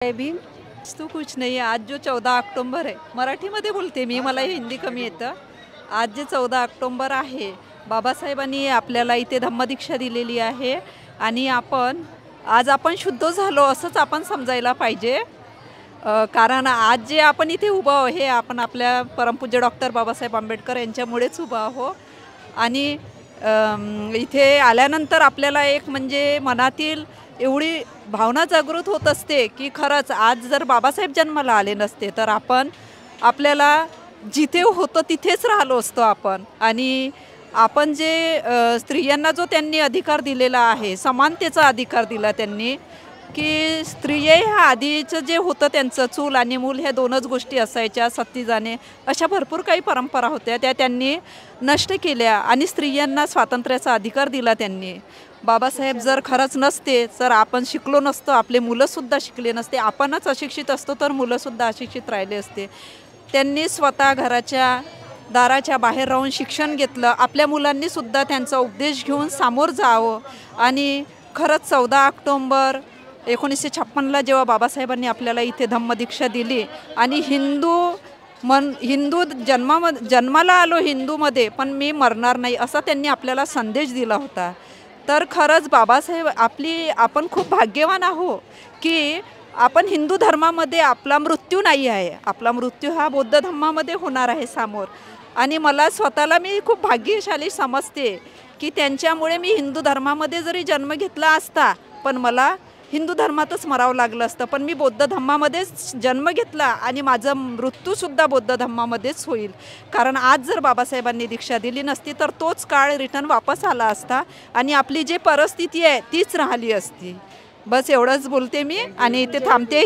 भी तो कुछ नहीं है। आज जो 14 ऑक्टोबर आहे, मराठीमध्ये बोलते मी, मला हिंदी कमी येतं। आज जे 14 ऑक्टोबर आहे, बाबासाहेबांनी आपल्याला इथे धम्मदीक्षा दिलेली आहे आणि आज आपण शुद्ध झालो असंच आपण समजायला पाहिजे। कारण आज जे आपण इथे उभा आहो हे आपण आपल्या परमपूज्य डॉक्टर बाबासाहेब आंबेडकर यांच्यामुळेच उभा आहो आणि इथे आल्यानंतर आपल्याला एक म्हणजे मनातील एवढी भावना जागृत होत असते की खरंच आज जर बाबासाहेब जन्माला आले नसते तर आपल्याला जिथे होतं तिथेच राहिलो असतो आपण। आणि आपण जे स्त्रियांना जो त्यांनी अधिकार दिलेला आहे, समानतेचा अधिकार दिला त्यांनी, की स्त्रिये ह्या आधीचं जे होतं त्यांचं चूल आणि मूल ह्या दोनच गोष्टी असायच्या, सती जाणे, अशा भरपूर काही परंपरा होत्या त्या त्यांनी नष्ट केल्या आणि स्त्रियांना स्वातंत्र्याचा अधिकार दिला त्यांनी। बाबासाहेब जर खरंच नसते तर आपण शिकलो नसतो, आपले मुलंसुद्धा शिकले नसते, आपणच अशिक्षित असतो तर मुलंसुद्धा अशिक्षित राहिले असते। त्यांनी स्वतः घराच्या दाराच्या बाहेर राहून शिक्षण घेतलं, आपल्या मुलांनीसुद्धा त्यांचा उपदेश घेऊन सामोर जावं। आणि खरंच 14 ऑक्टोबर 1956ला जेव्हा बाबासाहेबांनी आपल्याला इथे धम्मदीक्षा दिली आणि हिंदू जन्माला आलो हिंदूमध्ये पण मी मरणार नाही असा त्यांनी आपल्याला संदेश दिला होता। तर खरंच बाबासाहेब आपण खूप भाग्यवान आहो की आपण हिंदू धर्मामध्ये आपला मृत्यू नाही आहे, आपला मृत्यू हा बौद्ध धर्मामध्ये होणार आहे समोर। आणि मला स्वतःला मी खूप भाग्यशाली समजते की त्यांच्यामुळे मी हिंदू धर्मामध्ये जरी जन्म घेतला असता पण मला हिंदू धर्मातच मरावं लागलं असतं, पण मी बौद्ध धर्मामध्येच जन्म घेतला आणि माझं मृत्यूसुद्धा बौद्ध धर्मामध्येच होईल। कारण आज जर बाबासाहेबांनी दीक्षा दिली नसती तर तोच काळ रिटर्न वापस आला असता आणि आपली जी परिस्थिती आहे तीच राहिली असती। बस एवढंच बोलते मी आणि इथे थांबते।